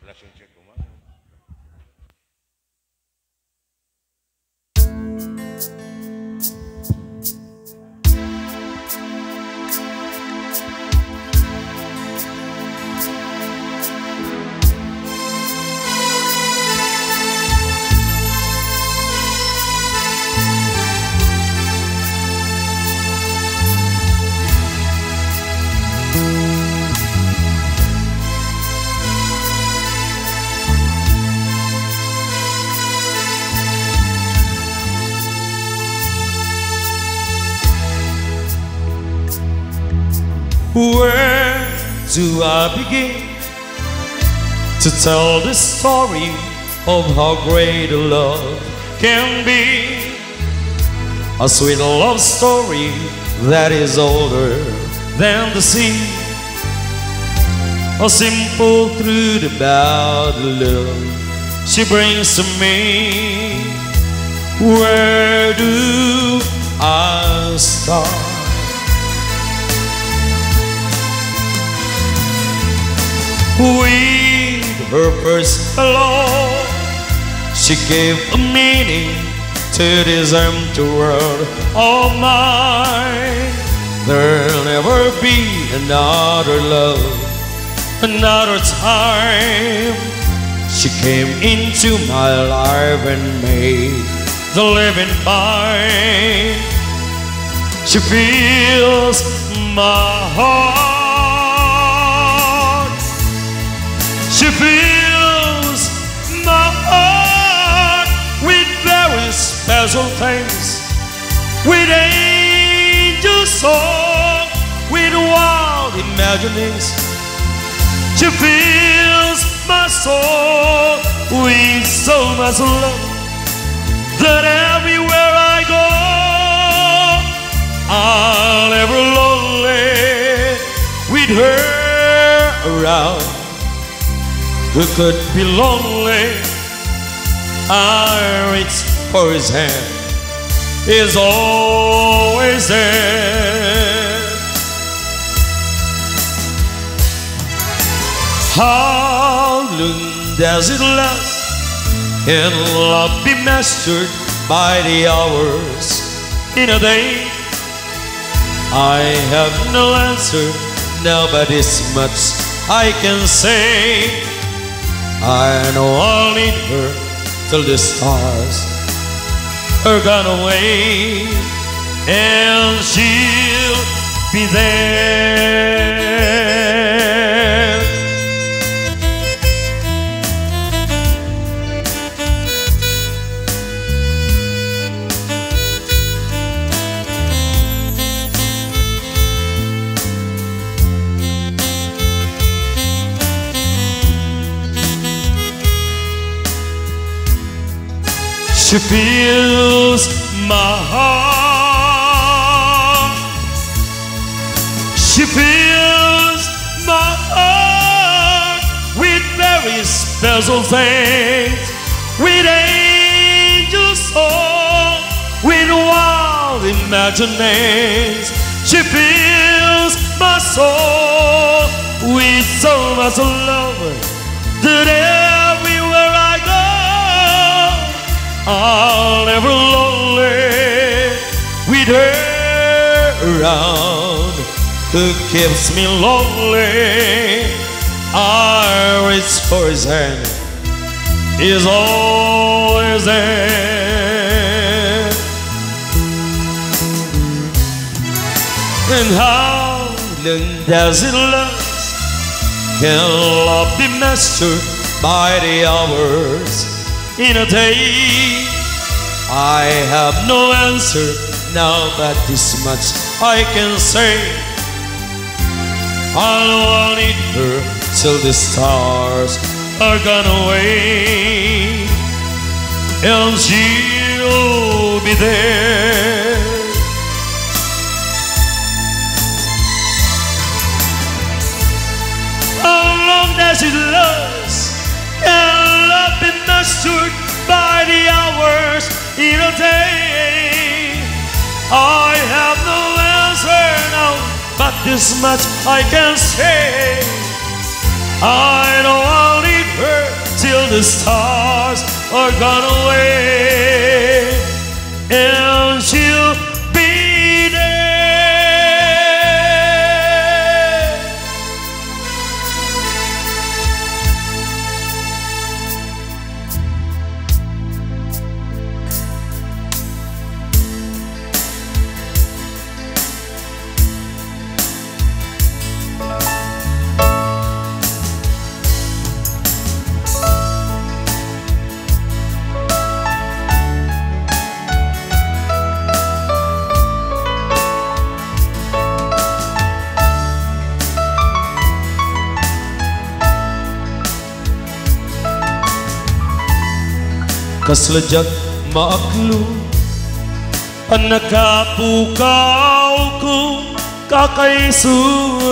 langsung cek kumaha. Where do I begin to tell the story of how great a love can be? A sweet love story that is older than the sea. A simple truth about love she brings to me. Where do I start? With her first hello, she gave a meaning to this empty world of mine. There'll never be another love, another time. She came into my life and made the living fine. She fills my heart. She fills my heart with very special things, with angel song, with wild imaginings. She fills my soul with so much love that everywhere I go, I'll ever lonely with her around. Who could be lonely? I reach for his hand, is always there. How long does it last? Can love be measured by the hours in a day? I have no answer now, but this much I can say. I know I'll need her till the stars are gone away, and she'll be there. She fills my heart. She fills my heart with very special things, with angel song, with wild imaginings. She fills my soul with so much love that everywhere I go, I'll never lonely with her around. Who keeps me lonely? I reach for his hand, is always there. And how long does it last? Can love be measured by the hours in a day? I have no answer now, but this much I can say. I know I'll need her till the stars are gone away, and she'll be there. How long does it last? Can love be measured by the hours in a day? I have no answer now, but this much I can say. I know I'll need her the stars are gone away, and she'll be there. Kaslajak maaklu ang nakapukaw ko, kakaiso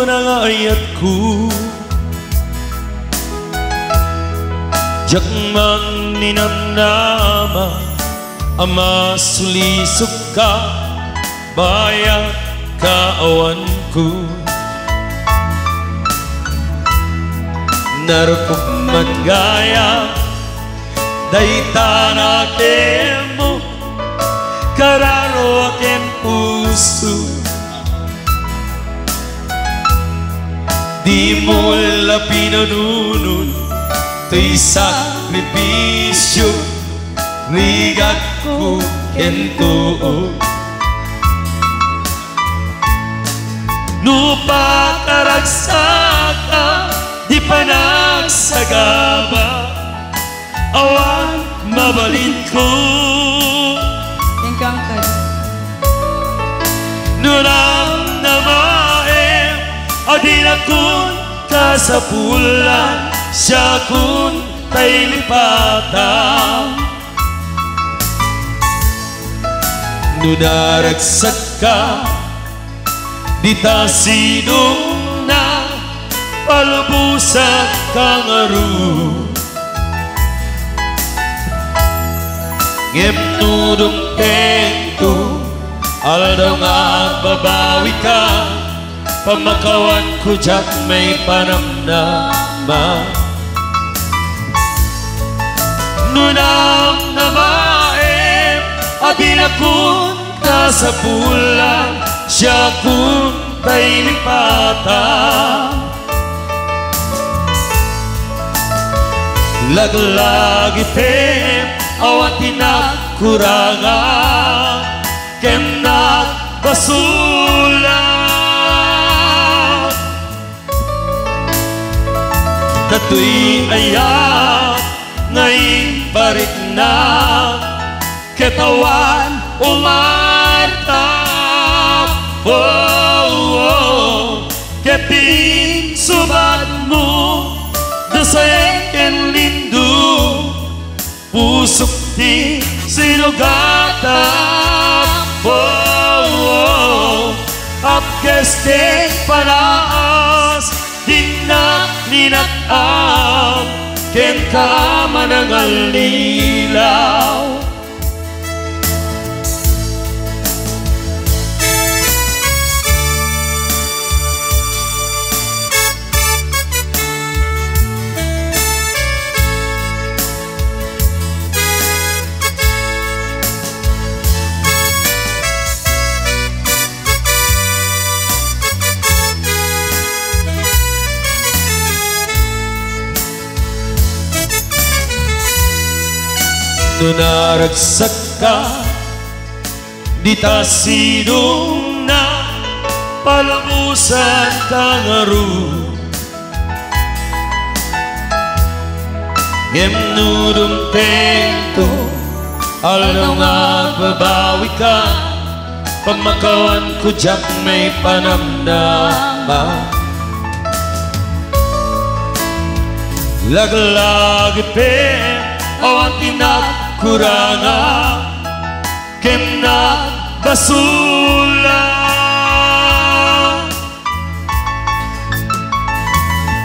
ng ayat ko. Jak man ninamnama ama sulisok ka, bayak kaawan ko. Narukop man gaya day tanakin mo, kararo aking puso. Di mo lapinanunod, to'y sakripisyo, rigat ko kento. Nupakaragsak di pa nagsagaba, awan mabalin ko. Nunang namae adina kun kasapulan, siya kun tay lipatan. Nunaragsak ka di ta sinong na palubusan kang aru. Ngepnudong tento, aldaw nga babawi ka, pamakawan ko jak may panamnama. Nunang namae, adina kun kasapulan, siya kun tay lipatan. Laglagi tem awan tinakurangan, ken nagbasulan. Tato'y ayak ngayon barik na, ketawan umartap. Keting subat mo, dasayang ken lindo, pusok di sinugatan. Apkes panaas, dinak ninakam, ken ka manangal nilaw. Nunaragsak ka di ta sinong na palabusan kang aru. Ngepnudong tento, aldaw nga babawi ka, pamakawan ko jak may panamnama. Laglag pen awan tinakurangan, ken nagbasulan.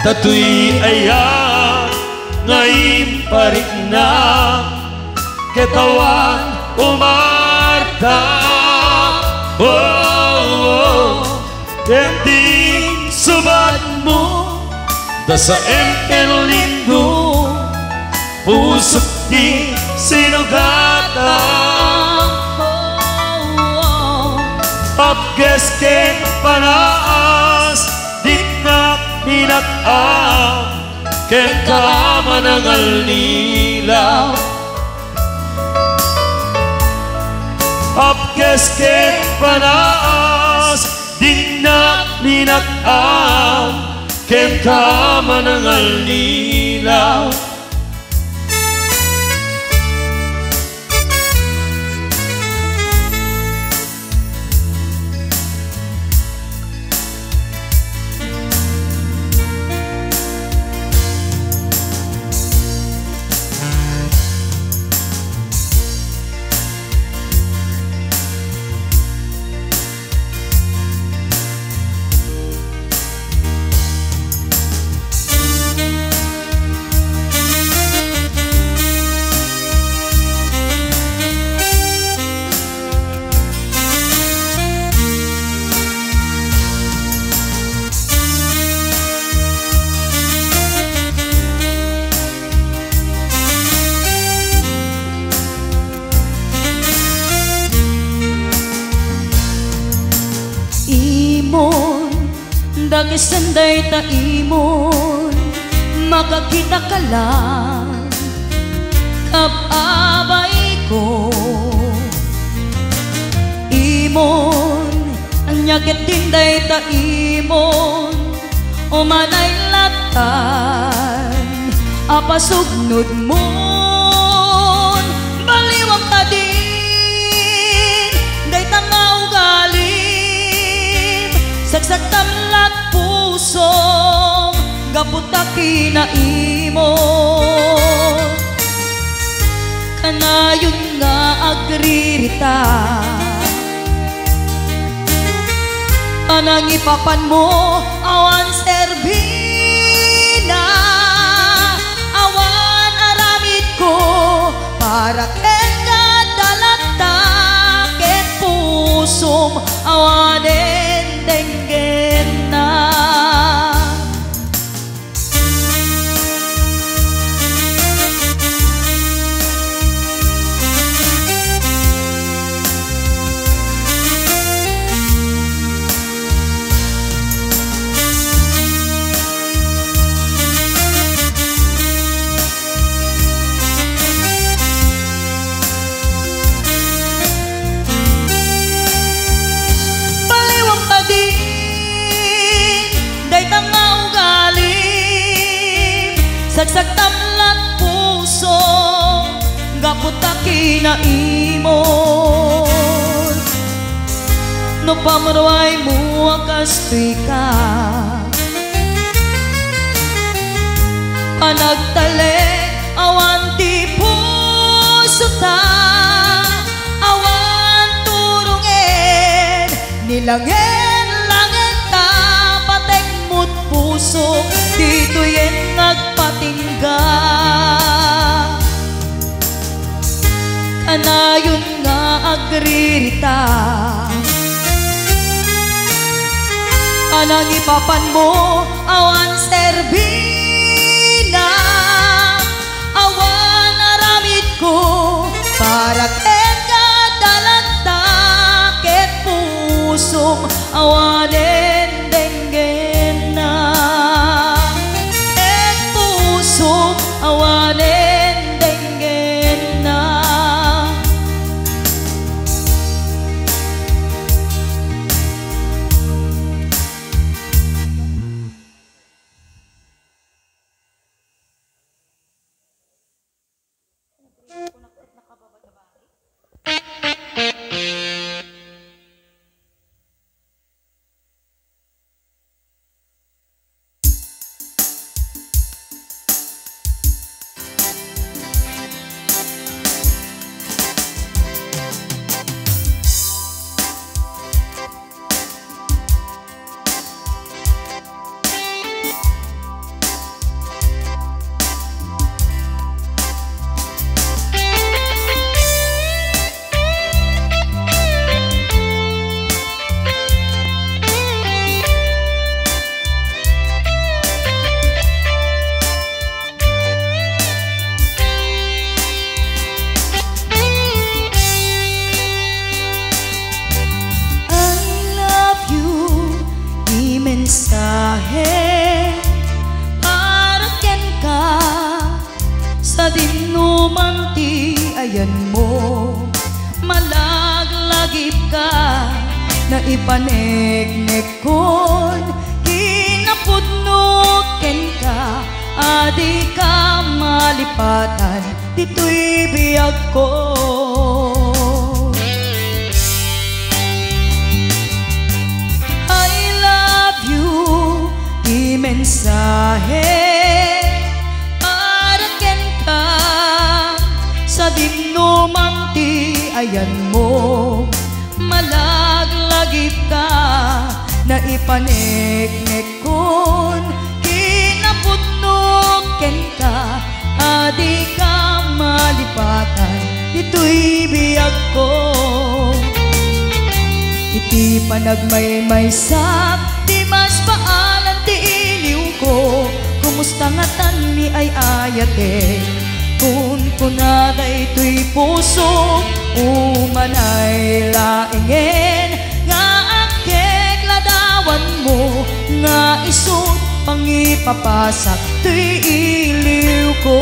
Tato'y ayak ngayon parik na, ketawan umartap. Kenting subat mo, dasaem ken lindo, puso't di sinugatan. Pagkesken panaas dinak ninakam ken kamanangal nilaw. Pagkesken panaas dinak ninakam ken kamanangal nilaw. Dagi sanday ta imon makakita ka lang kababay ko. Imon ang nyakit tinday ta imon o manay latan apasugnod mon baliwang ta din day tangaw galim saksak tamlat pusong gaputaki na imo. Kanayon nga agririta anang ipapan mo awan serbina awan aramid ko para ken kadalatak ket pusong awanen denggen na. Saksak tamlat puso gaputaki na imon no pamruay mo akastoy ka panagtale awan ti puso ta awan turungen nilangen langen ta patekmut puso dito yen nagpatingga. Kanayon nga agririta anang ipapan mo awan serbina awan aramid ko para ken kadalatak ket pusong awanen denggen na. Awanen denggen na. ayan mo. Malaglagip ka na ipanegnek kon kinapudnuken ka, adi ka malipatan dito'y biyag ko. I love you, di mensahe para ken ka sa dinumang ti ayan mo. Malaglagip ka na ipanegnek kon kinapudnuken ka, adi ka malipatan dito'y biyag ko. Iti panagmaymaysak di mas paalan ti iliw ko, kumusta nga tan mi ay ayate kun kunaday to'y puso umanay laingen nga akek ladawan mo nga isut pangipapasak to'y iliw ko.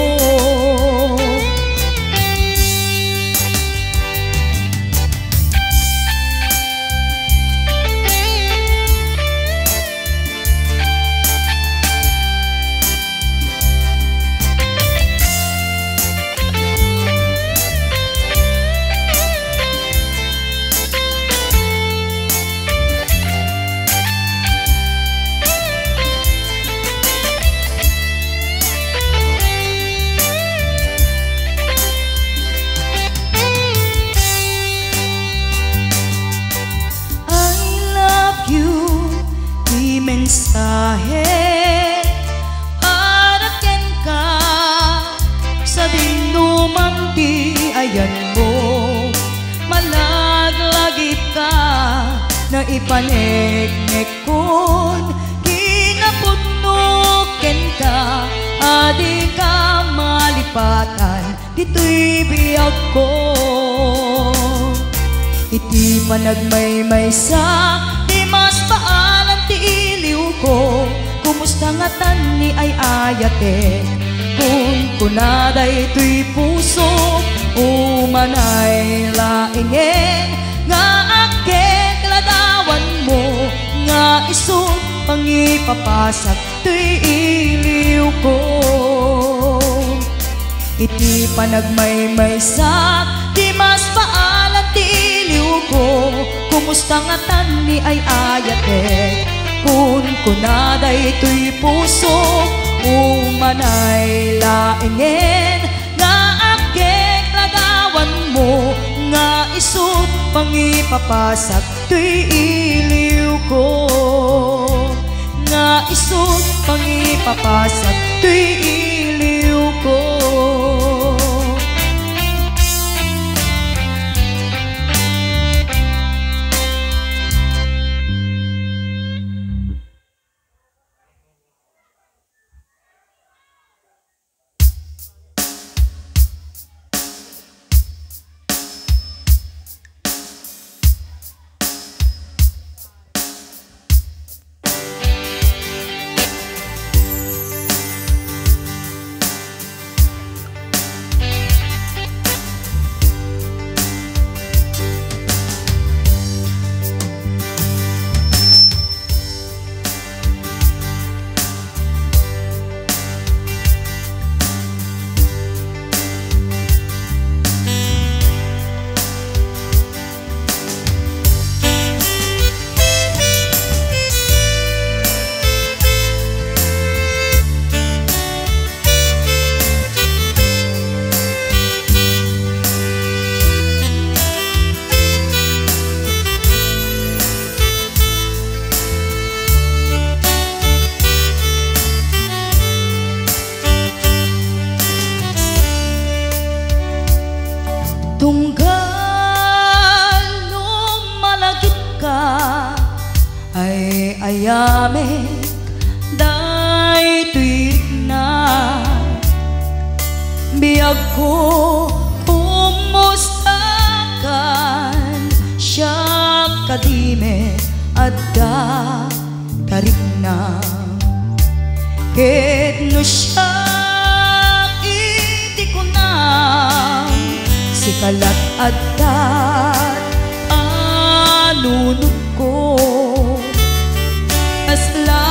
Mensahe para ken ka sa dinumang di ayan mo. Malaglagip ka na ipanegnek kon kinapudnuken ka, adi ka malipatan dito'y biyag ko. Iti panagmaymaysak di mas paalan ti iliw ko, kumusta nga tan ni ay ayate kun kunaday to'y puso umanay laingen nga akek ladawan mo nga isut pangipapasak to'y iliw ko. Iti panagmaymaysak di mas paalan ti iliw ko, kumusta nga tan ni ay ayate kun kunaday to'y puso umanay laingen nga akek ladawan mo nga isut pangipapasak to'y iliw ko, nga isut pangipapasak to'y iliw ko. Tunggal lumalagip ka ay ayame day tuwid na biyag ko umustakan siya kadime adda tarik na ket no siya iti ko na kalat addat anunod ko kasla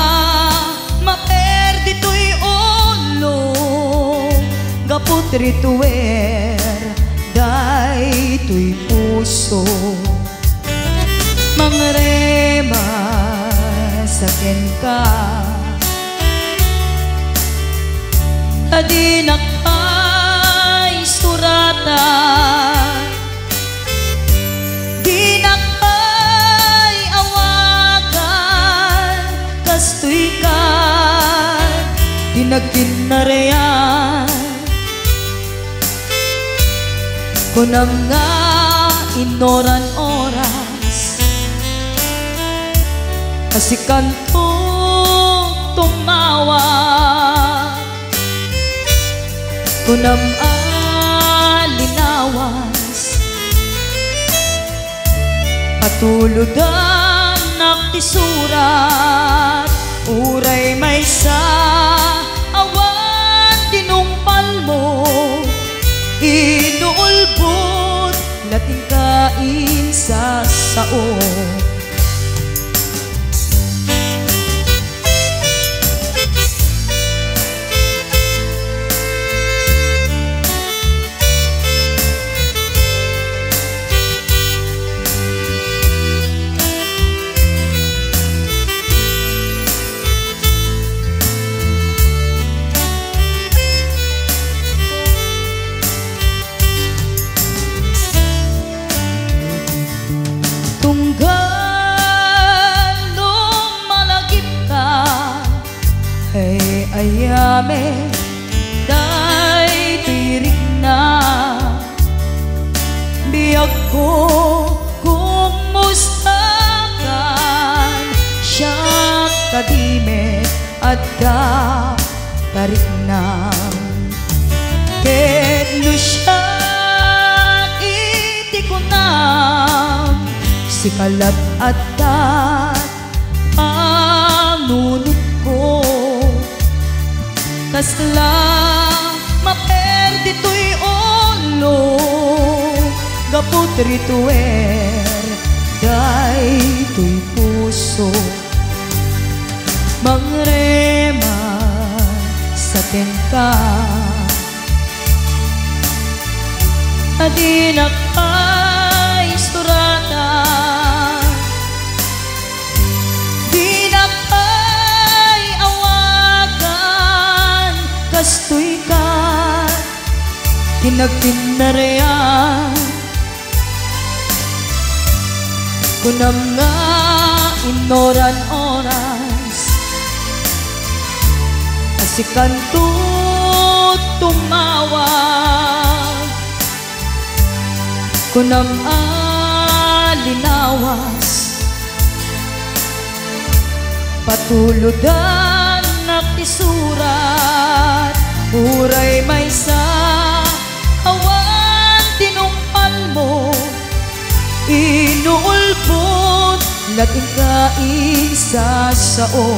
maperdi to'y olo gapot rituer day to'y puso mangrema saken ka kadinak ay surata dinak ay awagan kastoy ka dinagkinarean kunam nga inoran oras kasi kanto tumawa kunam alinawas patuludan naktisurat uray may sa awan tinumpal mo inuulbot lating kain sa sao ayame day tirik na biyag ko kumustakan siya kadime at da tarik na keno siya itikunam si kalat at da panunod ko kasla maperdi to'y olo gapot rituer day to'y puso mangrema sa tenka adinak ay surata kastoy ka kinagpinarean kunam nga inoran oras kasi kanto tumawag kunam alinawas patuludan naktisurat uray may sa awan tinumpal mo inuulbot lating kain sa sao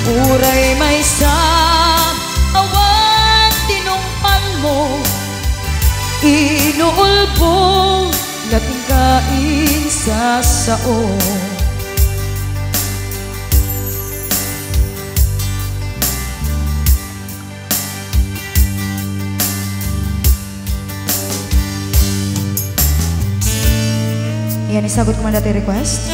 uray may sa awan tinumpal mo inuulbot lating kain sa sao yan, isagot ko man dati request.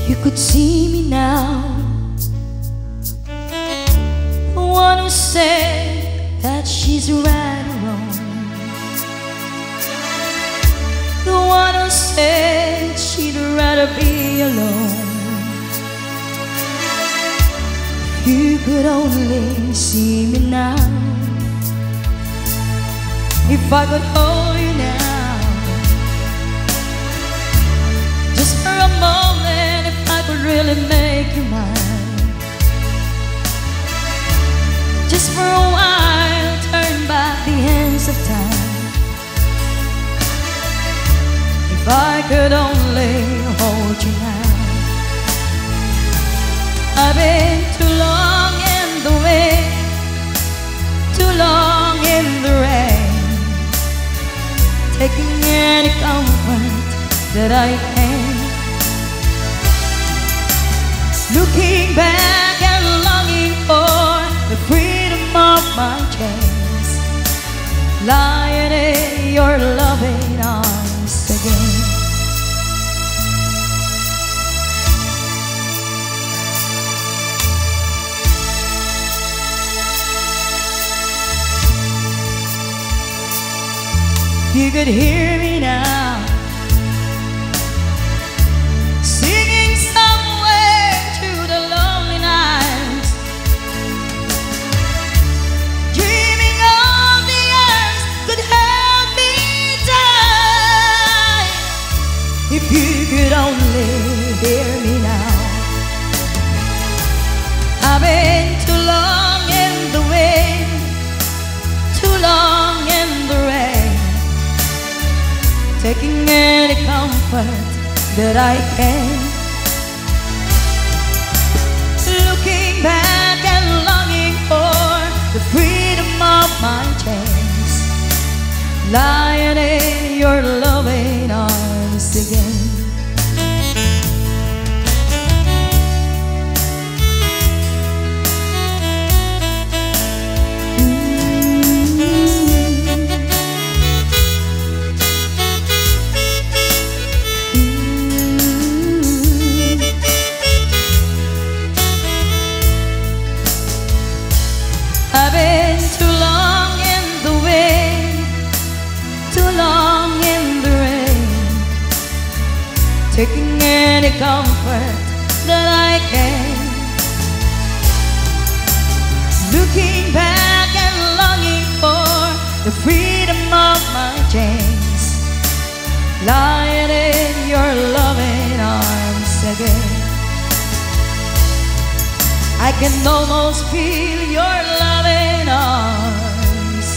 You could see me now, the one who said that she's right or wrong, the one who said she'd rather be alone. You could only see me now, if I could hold you now, just for a moment, if I could really make you mine, just for a while, turn back the hands of time. If I could only hold you now, I've been too long in the wind, too long in the rain, taking any comfort that I can. Looking back and longing for the freedom of my chains, lying in your loving arms again. You could hear me now, singing somewhere through the lonely nights, dreaming of the years could help me die. If you could only hear me now. I've been too long in the wind, too long in the rain, taking any comfort that I can. Looking back and longing for the freedom of my chains, lying in your loving arms again. I've been too long in the wind, too long in the rain, taking any comfort that I can. Looking back and longing for the freedom of my chains, lying in your loving arms again. I can almost feel your loving arms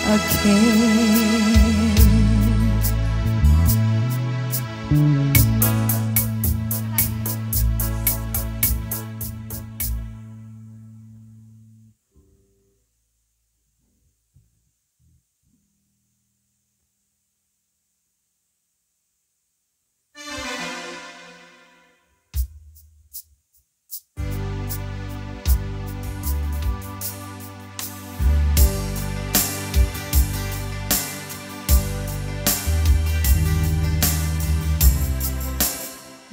again.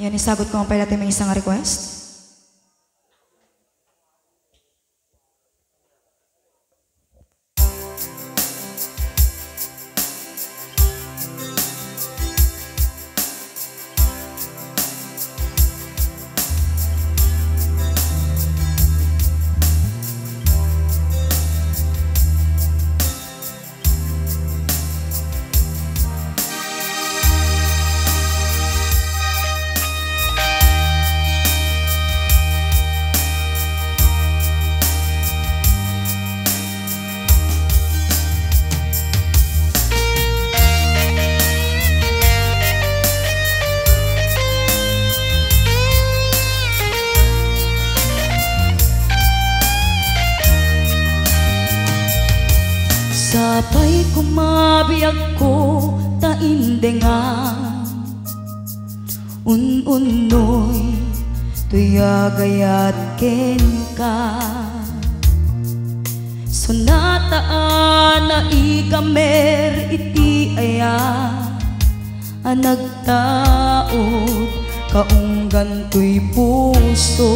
Yan, isagot ko ang pala natin may isang request. Sapay kumabiyag ko taindengan, un-unoy tuyagayat ken ka. Sunataan na ikamer iti aya, anagtaod kaunggan to'y puso.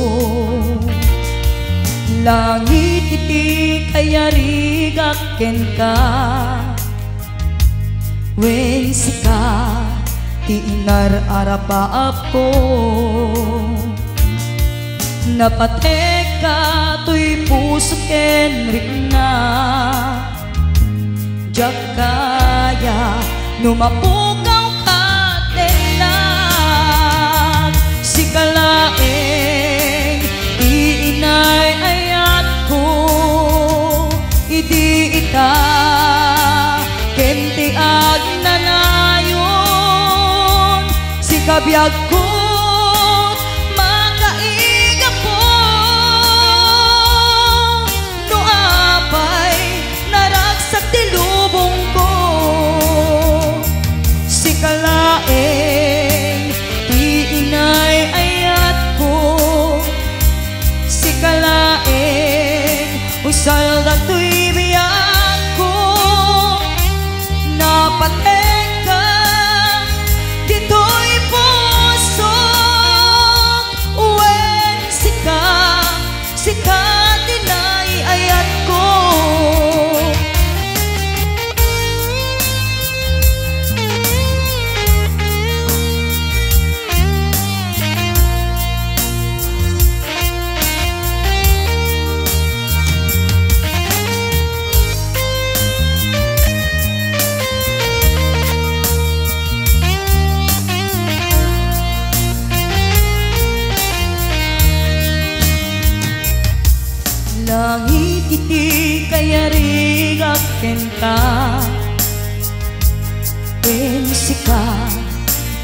Langit iti kayarigak ken ka, wen sika ti inar-arapa ako. Napateka to'y puso ken rikna, jak kaya numapukaw ka tenag. Sikalaeng iinay ayat ko, idi ita kenti agnanayon. Sikabiyag ko makaiga po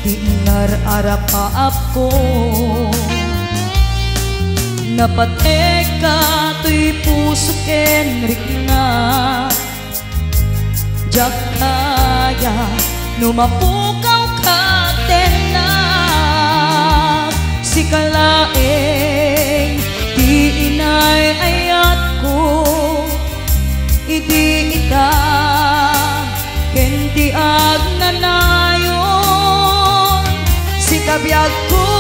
di inarara ka ako. Napateka to'y puso kenrik nga, jak kaya numapukaw ka tenak. Si kalaeng di inay ayat ko, idi ita kendi agnanayon. Si kabiyag ko